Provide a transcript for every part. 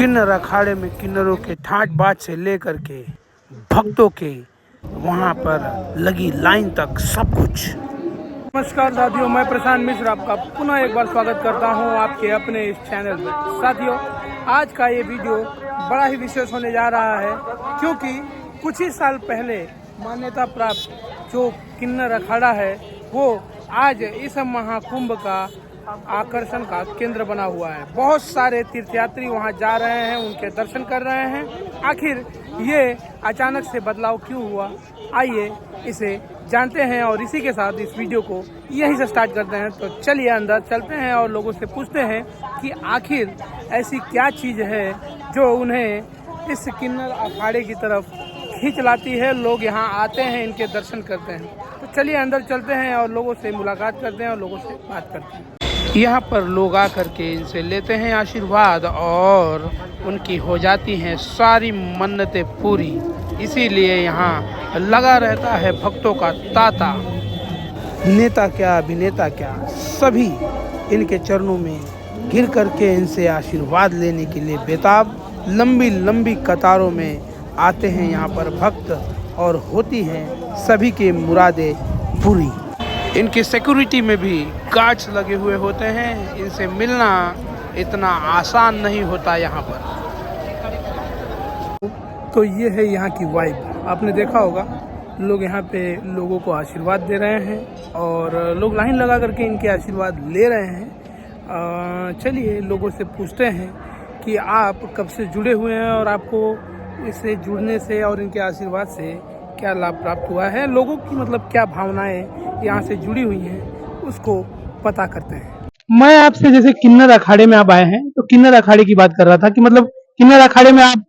किन्नर अखाड़े में किन्नरों के ठाट बाट से लेकर के भक्तों के वहाँ पर लगी लाइन तक सब कुछ। नमस्कार साथियों, मैं प्रशांत मिश्र आपका पुनः एक बार स्वागत करता हूँ आपके अपने इस चैनल पर। साथियों, आज का ये वीडियो बड़ा ही विशेष होने जा रहा है क्योंकि कुछ ही साल पहले मान्यता प्राप्त जो किन्नर अखाड़ा है वो आज इस महाकुंभ का आकर्षण का केंद्र बना हुआ है। बहुत सारे तीर्थयात्री वहां जा रहे हैं, उनके दर्शन कर रहे हैं। आखिर ये अचानक से बदलाव क्यों हुआ, आइए इसे जानते हैं और इसी के साथ इस वीडियो को यहीं से स्टार्ट करते हैं। तो चलिए अंदर चलते हैं और लोगों से पूछते हैं कि आखिर ऐसी क्या चीज़ है जो उन्हें इस किन्नर अखाड़े की तरफ खींच लाती है। लोग यहाँ आते हैं, इनके दर्शन करते हैं। तो चलिए अंदर चलते हैं और लोगों से मुलाकात करते हैं और लोगों से बात करते हैं। यहाँ पर लोग आकर के इनसे लेते हैं आशीर्वाद और उनकी हो जाती हैं सारी मन्नतें पूरी। इसीलिए यहाँ लगा रहता है भक्तों का तांता। नेता क्या अभिनेता क्या, सभी इनके चरणों में गिर करके इनसे आशीर्वाद लेने के लिए बेताब लंबी लंबी कतारों में आते हैं यहाँ पर भक्त और होती हैं सभी के मुरादें पूरी। इनकी सिक्योरिटी में भी गार्ड्स लगे हुए होते हैं। इनसे मिलना इतना आसान नहीं होता यहाँ पर। तो ये है यहाँ की वाइब। आपने देखा होगा लोग यहाँ पे लोगों को आशीर्वाद दे रहे हैं और लोग लाइन लगा करके इनके आशीर्वाद ले रहे हैं। चलिए लोगों से पूछते हैं कि आप कब से जुड़े हुए हैं और आपको इससे जुड़ने से और इनके आशीर्वाद से क्या लाभ प्राप्त हुआ है। लोगों की मतलब क्या भावनाएं यहाँ से जुड़ी हुई हैं उसको पता करते हैं। मैं आपसे जैसे किन्नर अखाड़े में आप आए हैं तो किन्नर अखाड़े की बात कर रहा था कि मतलब किन्नर अखाड़े में आप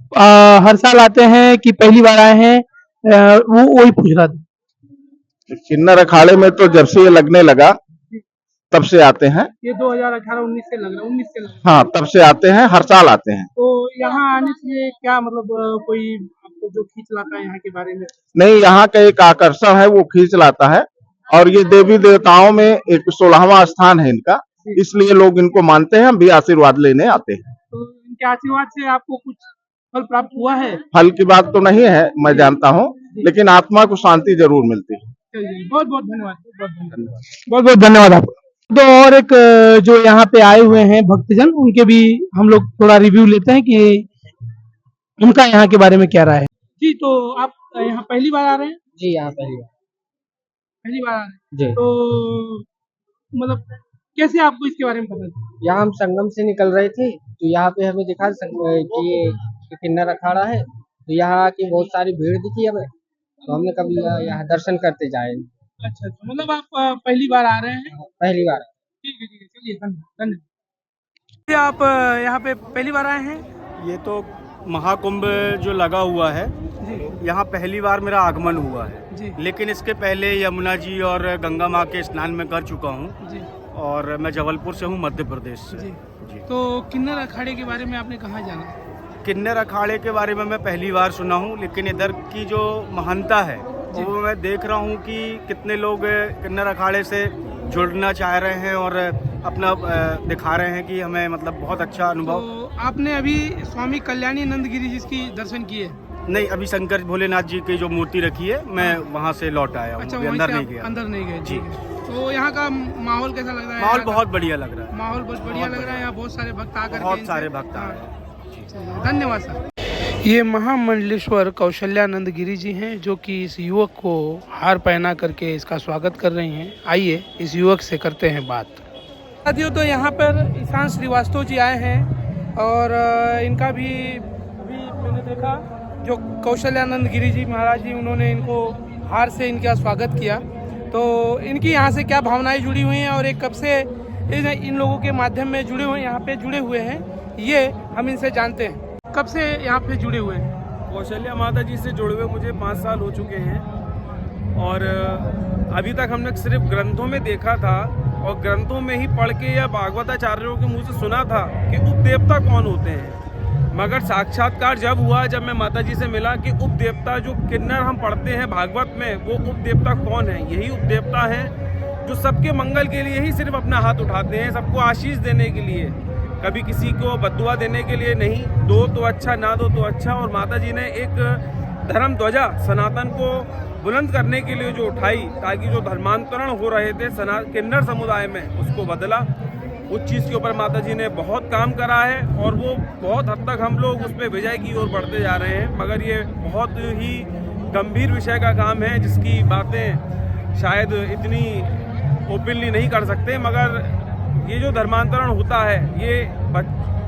हर साल आते हैं कि पहली बार आए हैं, वो वही पूछ रहा था। किन्नर अखाड़े में तो जब से ये लगने लगा तब से आते हैं। ये 2018-19 से लग रहा है, 19 से लग रहा है। हाँ, तब से आते हैं, हर साल आते हैं। तो यहाँ आने से क्या मतलब कोई आपको जो खींच लाता है यहाँ के बारे में? नहीं, यहाँ का एक आकर्षण है वो खींच लाता है और ये देवी देवताओं में एक 16वां स्थान है इनका, इसलिए लोग इनको मानते हैं, हम भी आशीर्वाद लेने आते हैं। तो इनके आशीर्वाद से आपको कुछ फल प्राप्त हुआ है? फल की बात तो नहीं है, मैं जानता हूँ, लेकिन आत्मा को शांति जरूर मिलती है। बहुत बहुत धन्यवाद, बहुत बहुत धन्यवाद आपको। तो और एक जो यहाँ पे आए हुए हैं भक्तजन, उनके भी हम लोग थोड़ा रिव्यू लेते हैं कि उनका यहाँ के बारे में क्या राय है। जी, तो आप यहाँ पहली बार आ रहे हैं? जी, यहाँ पहली बार आ रहे हैं जी। तो मतलब कैसे आपको इसके बारे में पता चला? यहाँ हम संगम से निकल रहे थे तो यहाँ पे हमें दिखा कि ये किन्नर अखाड़ा है, तो यहाँ की बहुत सारी भीड़ दिखी हमें, तो हमने कभी यहाँ दर्शन करते जाए। अच्छा, मतलब आप पहली बार आ रहे हैं? पहली बार। ठीक है, चलिए धन्यवाद। आप यहाँ पे पहली बार आए हैं? ये तो महाकुंभ जो लगा हुआ है जी यहाँ पहली बार मेरा आगमन हुआ है जी लेकिन इसके पहले यमुना जी और गंगा माँ के स्नान में कर चुका हूँ जी और मैं जबलपुर से हूँ, मध्य प्रदेश से। जी। जी। तो किन्नर अखाड़े के बारे में आपने कहाँ जाना? किन्नर अखाड़े के बारे में मैं पहली बार सुना हूँ, लेकिन इधर की जो महानता है वो मैं देख रहा हूँ कि कितने लोग किन्नर अखाड़े से जुड़ना चाह रहे हैं और अपना दिखा रहे हैं कि हमें मतलब बहुत अच्छा अनुभव। तो आपने अभी स्वामी कल्याणी नंद गिरी जी की दर्शन किए? नहीं, अभी शंकर भोलेनाथ जी की जो मूर्ति रखी है मैं वहाँ से लौट आया हूँ। अच्छा, अंदर नहीं गया। अंदर नहीं गए जी। तो यहाँ का माहौल कैसा लग रहा है? माहौल बहुत बढ़िया लग रहा है। माहौल बहुत बढ़िया लग रहा है। यहाँ बहुत सारे भक्त आकर बहुत सारे भक्त आ रहे हैं। धन्यवाद सर। ये महामंडलेश्वर कौशल्यानंद गिरी जी हैं जो कि इस युवक को हार पहना करके इसका स्वागत कर रही हैं। आइए इस युवक से करते हैं बात। साथियों, तो यहाँ पर ईशान श्रीवास्तव जी आए हैं और इनका भी अभी मैंने देखा जो कौशल्यानंद गिरी जी महाराज जी, उन्होंने इनको हार से इनका स्वागत किया। तो इनकी यहाँ से क्या भावनाएं जुड़ी हुई हैं और एक कब से इन लोगों के माध्यम में जुड़े हुए यहाँ पे जुड़े हुए हैं, ये हम इनसे जानते हैं। कब से यहाँ पे जुड़े हुए हैं? कौशल्या माता जी से जुड़े हुए मुझे 5 साल हो चुके हैं और अभी तक हमने सिर्फ ग्रंथों में देखा था और ग्रंथों में ही पढ़ के या भागवताचार्यों के मुँह से सुना था कि उपदेवता कौन होते हैं, मगर साक्षात्कार जब हुआ, जब मैं माता जी से मिला कि उपदेवता जो किन्नर हम पढ़ते हैं भागवत में, वो उपदेवता कौन है। यही उपदेवता है जो सबके मंगल के लिए ही सिर्फ अपना हाथ उठाते हैं, सबको आशीष देने के लिए। कभी किसी को बद्दुआ देने के लिए नहीं, दो तो अच्छा ना दो तो अच्छा। और माता जी ने एक धर्म ध्वजा सनातन को बुलंद करने के लिए जो उठाई, ताकि जो धर्मांतरण हो रहे थे किन्नर समुदाय में, उसको बदला। उस चीज़ के ऊपर माता जी ने बहुत काम करा है और वो बहुत हद तक हम लोग उस पर विजय की ओर बढ़ते जा रहे हैं। मगर ये बहुत ही गंभीर विषय का काम है, जिसकी बातें शायद इतनी ओपनली नहीं कर सकते। मगर ये जो धर्मांतरण होता है, ये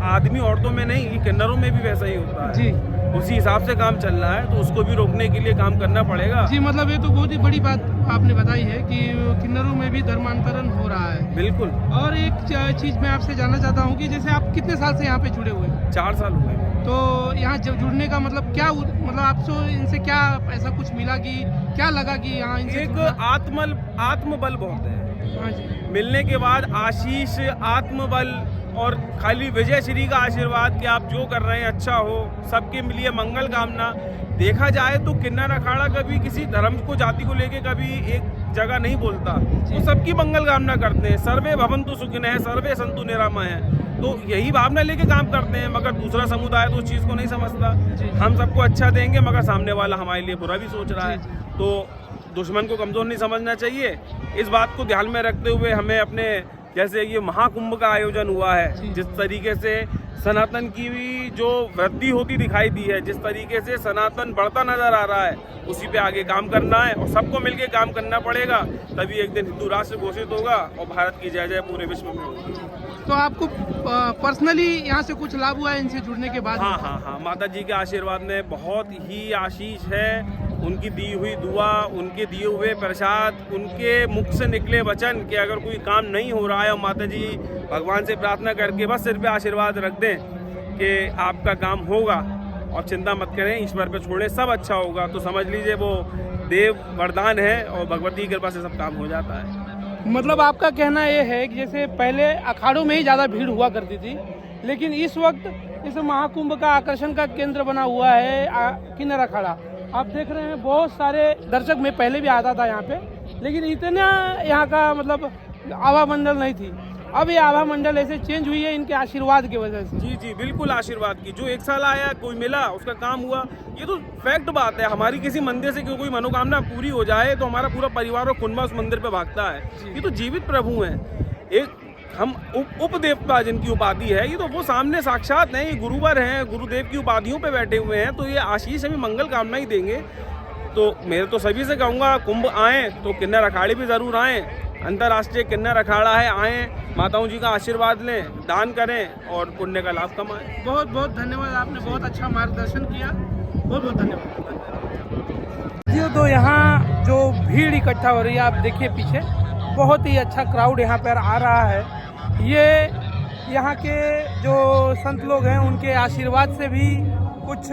आदमी औरतों में नहीं, ये किन्नरों में भी वैसा ही होता है जी। उसी हिसाब से काम चल रहा है, तो उसको भी रोकने के लिए काम करना पड़ेगा। जी, मतलब ये तो बहुत ही बड़ी बात आपने बताई है कि किन्नरों में भी धर्मांतरण हो रहा है। बिल्कुल। और एक चीज मैं आपसे जानना चाहता हूँ कि जैसे आप कितने साल से यहाँ पे जुड़े हुए हैं? 4 साल हुए। तो यहाँ जब जुड़ने का मतलब क्या, मतलब आपको इनसे क्या ऐसा कुछ मिला कि क्या लगा कि यहाँ इनसे एक आत्मबल बहुत है। हाँ जी। मिलने के बाद आशीष, आत्मबल और खाली विजय श्री का आशीर्वाद कि आप जो कर रहे हैं अच्छा हो, सबके लिए मंगल कामना। देखा जाए तो किन्नर अखाड़ा कभी किसी धर्म को, जाति को लेके कभी एक जगह नहीं बोलता, वो सबकी मंगल कामना करते हैं। सर्वे भवन्तु सुखिनः, सर्वे सन्तु निरामयः। तो यही भावना लेके काम करते हैं। मगर दूसरा समुदाय तो उस चीज़ को नहीं समझता। हम सबको अच्छा देंगे मगर सामने वाला हमारे लिए बुरा भी सोच रहा है, तो दुश्मन को कमज़ोर नहीं समझना चाहिए। इस बात को ध्यान में रखते हुए हमें अपने, जैसे ये महाकुंभ का आयोजन हुआ है, जिस तरीके से सनातन की भी जो वृद्धि होती दिखाई दी है, जिस तरीके से सनातन बढ़ता नजर आ रहा है, उसी पे आगे काम करना है और सबको मिलके काम करना पड़ेगा। तभी एक दिन हिंदू राष्ट्र घोषित होगा और भारत की जय जय पूरे विश्व में होगी। तो आपको पर्सनली यहाँ से कुछ लाभ हुआ है इनसे जुड़ने के बाद? हाँ, माता जी के आशीर्वाद में बहुत ही आशीष है। उनकी दी हुई दुआ, उनके दिए हुए प्रसाद, उनके मुख से निकले वचन कि अगर कोई काम नहीं हो रहा है और माता जी भगवान से प्रार्थना करके बस सिर पे आशीर्वाद रख दें कि आपका काम होगा और चिंता मत करें, ईश्वर पे छोड़ें, सब अच्छा होगा, तो समझ लीजिए वो देव वरदान है और भगवती की कृपा से सब काम हो जाता है। मतलब आपका कहना ये है कि जैसे पहले अखाड़ों में ही ज़्यादा भीड़ हुआ करती थी, लेकिन इस वक्त इस महाकुंभ का आकर्षण का केंद्र बना हुआ है किन्नर अखाड़ा। आप देख रहे हैं बहुत सारे दर्शक, मैं पहले भी आता था यहाँ पे, लेकिन इतना यहाँ का मतलब आभा मंडल नहीं थी। अब ये आभा मंडल ऐसे चेंज हुई है इनके आशीर्वाद की वजह से। जी बिल्कुल, आशीर्वाद की। जो एक साल आया, कोई मिला, उसका काम हुआ, ये तो फैक्ट बात है। हमारी किसी मंदिर से कोई मनोकामना पूरी हो जाए तो हमारा पूरा परिवार और कुनबा उस मंदिर पे भागता है। ये तो जीवित प्रभु हैं। एक हम उपदेवता जिनकी उपाधि है, ये तो वो सामने साक्षात हैं, ये गुरुवर हैं, गुरुदेव की उपाधियों पे बैठे हुए हैं, तो ये आशीष हमें मंगल कामना ही देंगे। तो मेरे तो सभी से कहूँगा, कुंभ आएँ तो किन्नर अखाड़े भी ज़रूर आएँ। अंतर्राष्ट्रीय किन्नर अखाड़ा है, आएँ, माताओं जी का आशीर्वाद लें, दान करें और पुण्य का लाभ कमाएं। बहुत बहुत धन्यवाद, आपने बहुत अच्छा मार्गदर्शन किया, बहुत बहुत धन्यवाद। ये तो यहाँ जो भीड़ इकट्ठा हो रही है, आप देखिए पीछे बहुत ही अच्छा क्राउड यहाँ पर आ रहा है। ये यहाँ के जो संत लोग हैं उनके आशीर्वाद से भी कुछ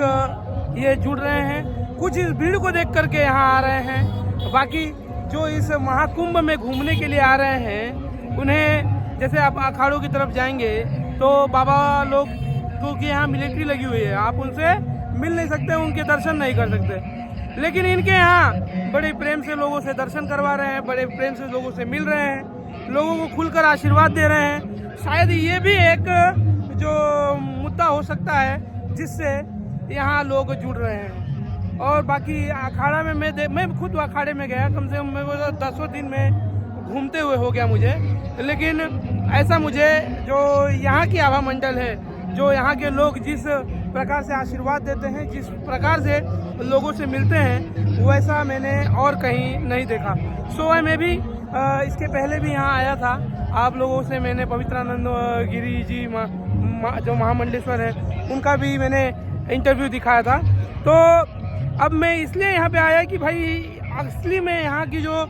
ये जुड़ रहे हैं, कुछ इस भीड़ को देख करके यहाँ आ रहे हैं। बाकी जो इस महाकुंभ में घूमने के लिए आ रहे हैं, उन्हें जैसे आप अखाड़ों की तरफ जाएंगे तो बाबा लोग क्योंकि यहाँ मिलिट्री लगी हुई है, आप उनसे मिल नहीं सकते, उनके दर्शन नहीं कर सकते। लेकिन इनके यहाँ बड़े प्रेम से लोगों से दर्शन करवा रहे हैं, बड़े प्रेम से लोगों से मिल रहे हैं, लोगों को खुलकर आशीर्वाद दे रहे हैं। शायद ये भी एक जो मुद्दा हो सकता है जिससे यहाँ लोग जुड़ रहे हैं। और बाकी अखाड़ा में मैं खुद अखाड़े में गया, कम से कम मैं 10 दिन में घूमते हुए हो गया मुझे। लेकिन ऐसा मुझे जो यहाँ की आभा मंडल है, जो यहाँ के लोग जिस प्रकार से आशीर्वाद देते हैं, जिस प्रकार से लोगों से मिलते हैं, वैसा मैंने और कहीं नहीं देखा। सोवा में भी इसके पहले भी यहाँ आया था, आप लोगों से मैंने पवित्रानंद गिरी जी जो महामंडलेश्वर है उनका भी मैंने इंटरव्यू दिखाया था। तो अब मैं इसलिए यहाँ पे आया कि भाई असली में यहाँ की जो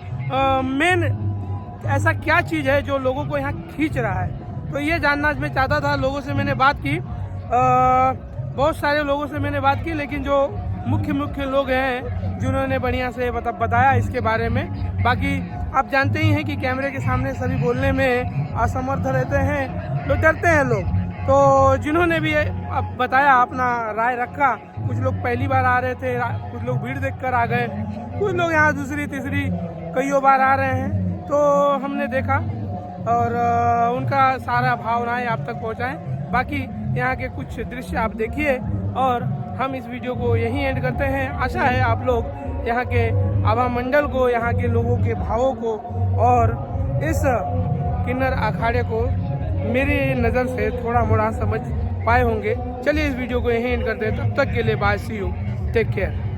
मेन ऐसा क्या चीज़ है जो लोगों को यहाँ खींच रहा है, तो ये जानना मैं चाहता था। लोगों से मैंने बात की, बहुत सारे लोगों से मैंने बात की, लेकिन जो मुख्य लोग हैं जिन्होंने बढ़िया से बताया इसके बारे में। बाकी आप जानते ही हैं कि कैमरे के सामने सभी बोलने में असमर्थ रहते हैं, तो डरते हैं लोग। तो जिन्होंने भी अब बताया, अपना राय रखा, कुछ लोग पहली बार आ रहे थे, कुछ लोग भीड़ देखकर आ गए, कुछ लोग यहाँ दूसरी तीसरी कईयों बार आ रहे हैं। तो हमने देखा और उनका सारा भावनाएं आप तक पहुँचाएं। बाकी यहाँ के कुछ दृश्य आप देखिए और हम इस वीडियो को यहीं एंड करते हैं। आशा है आप लोग यहाँ के आभा मंडल को, यहाँ के लोगों के भावों को और इस किन्नर अखाड़े को मेरी नज़र से थोड़ा मोड़ा समझ पाए होंगे। चलिए इस वीडियो को यहीं एंड करते हैं। तब तक के लिए bye, see you, take care.